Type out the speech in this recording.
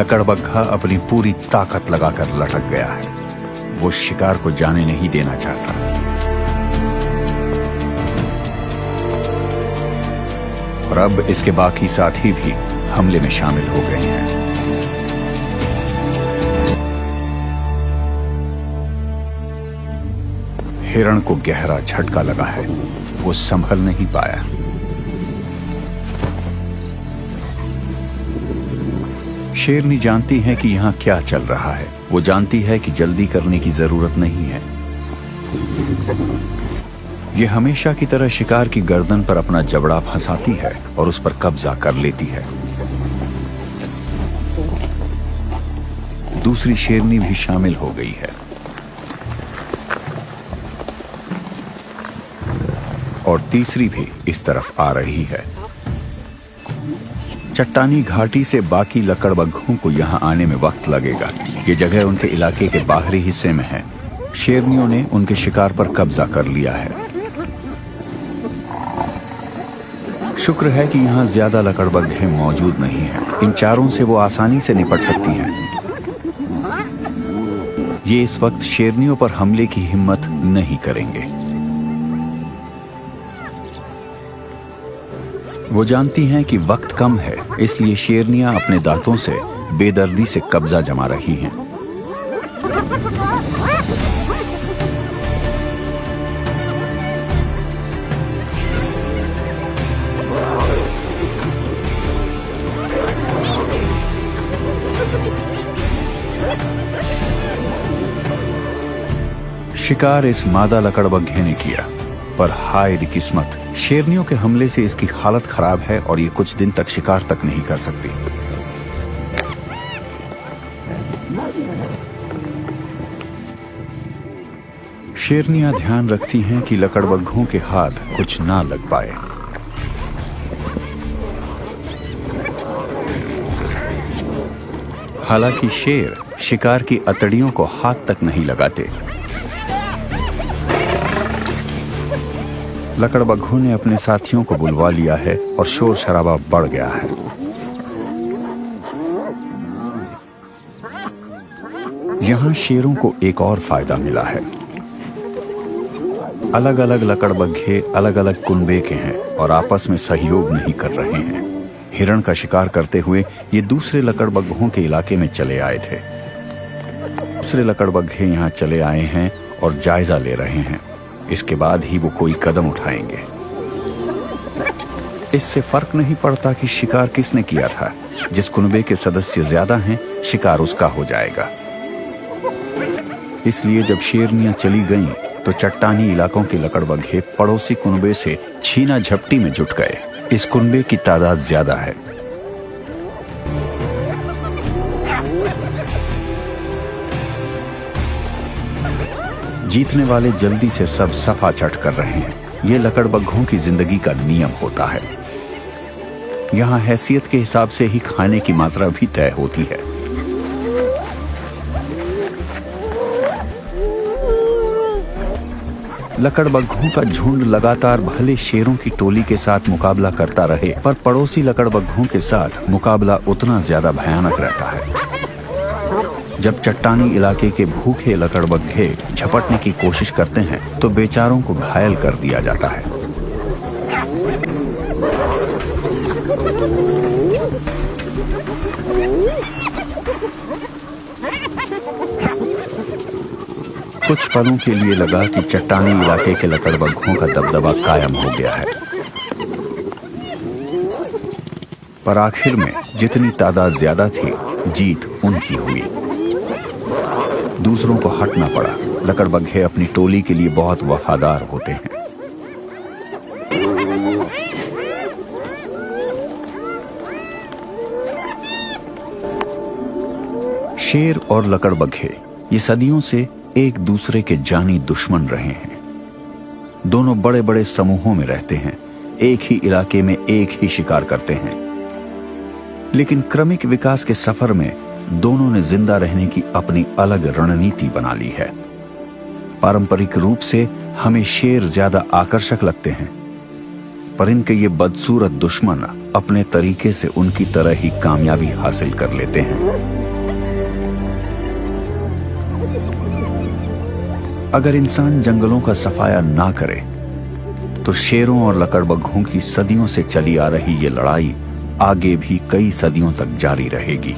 लकड़बग्घा अपनी पूरी ताकत लगाकर लटक गया है। वो शिकार को जाने नहीं देना चाहता। और अब इसके बाकी साथी भी हमले में शामिल हो गए हैं। हिरण को गहरा झटका लगा है। वो संभल नहीं पाया। शेरनी जानती है कि यहां क्या चल रहा है। वो जानती है कि जल्दी करने की जरूरत नहीं है। ये हमेशा की तरह शिकार की गर्दन पर अपना जबड़ा फंसाती है और उस पर कब्जा कर लेती है। दूसरी शेरनी भी शामिल हो गई है और तीसरी भी इस तरफ आ रही है। चट्टानी घाटी से बाकी लकड़बग्घों को यहां आने में वक्त लगेगा। ये जगह उनके इलाके के बाहरी हिस्से में है। शेरनियों ने उनके शिकार पर कब्जा कर लिया है। शुक्र है कि यहां ज्यादा लकड़बग्घे मौजूद नहीं हैं। इन चारों से वो आसानी से निपट सकती हैं। ये इस वक्त शेरनियों पर हमले की हिम्मत नहीं करेंगे। वो जानती हैं कि वक्त कम है, इसलिए शेरनियां अपने दांतों से बेदर्दी से कब्जा जमा रही हैं। शिकार इस मादा लकड़बग्घे ने किया, पर हाय किस्मत, शेरनियों के हमले से इसकी हालत खराब है और ये कुछ दिन तक शिकार तक नहीं कर सकती। शेरनियां ध्यान रखती हैं कि लकड़बग्घों के हाथ कुछ ना लग पाए। हालांकि शेर शिकार की अतड़ियों को हाथ तक नहीं लगाते। लकड़बग्घों ने अपने साथियों को बुलवा लिया है और शोर शराबा बढ़ गया है। यहां शेरों को एक और फायदा मिला है। अलग अलग लकड़बग्घे अलग अलग कुनबे के हैं और आपस में सहयोग नहीं कर रहे हैं। हिरण का शिकार करते हुए ये दूसरे लकड़बग्घों के इलाके में चले आए थे। दूसरे लकड़बग्घे यहां चले आए हैं और जायजा ले रहे हैं। इसके बाद ही वो कोई कदम उठाएंगे। इससे फर्क नहीं पड़ता कि शिकार किसने किया था। जिस कुनबे के सदस्य ज्यादा हैं, शिकार उसका हो जाएगा। इसलिए जब शेरनियां चली गईं, तो चट्टानी इलाकों के लकड़बग्घे पड़ोसी कुनबे से छीना झपटी में जुट गए। इस कुनबे की तादाद ज्यादा है। जीतने वाले जल्दी से सब सफा चट कर रहे हैं। ये लकड़बग्घों की जिंदगी का नियम होता है। यहां हैसियत के हिसाब से ही खाने की मात्रा भी तय होती है। लकड़बग्घों का झुंड लगातार भले शेरों की टोली के साथ मुकाबला करता रहे, पर पड़ोसी लकड़बग्घों के साथ मुकाबला उतना ज्यादा भयानक रहता है। जब चट्टानी इलाके के भूखे लकड़बग्घे झपटने की कोशिश करते हैं, तो बेचारों को घायल कर दिया जाता है। कुछ पलों के लिए लगा कि चट्टानी इलाके के लकड़बग्घों का दबदबा कायम हो गया है, पर आखिर में जितनी तादाद ज्यादा थी, जीत उनकी हुई। दूसरों को हटना पड़ा। लकड़बग्घे अपनी टोली के लिए बहुत वफादार होते हैं। शेर और लकड़बग्घे ये सदियों से एक दूसरे के जानी दुश्मन रहे हैं। दोनों बड़े बड़े समूहों में रहते हैं, एक ही इलाके में एक ही शिकार करते हैं। लेकिन क्रमिक विकास के सफर में दोनों ने जिंदा रहने की अपनी अलग रणनीति बना ली है। पारंपरिक रूप से हमें शेर ज्यादा आकर्षक लगते हैं, पर इनके ये बदसूरत दुश्मन अपने तरीके से उनकी तरह ही कामयाबी हासिल कर लेते हैं। अगर इंसान जंगलों का सफाया ना करे तो शेरों और लकड़बग्घों की सदियों से चली आ रही ये लड़ाई आगे भी कई सदियों तक जारी रहेगी।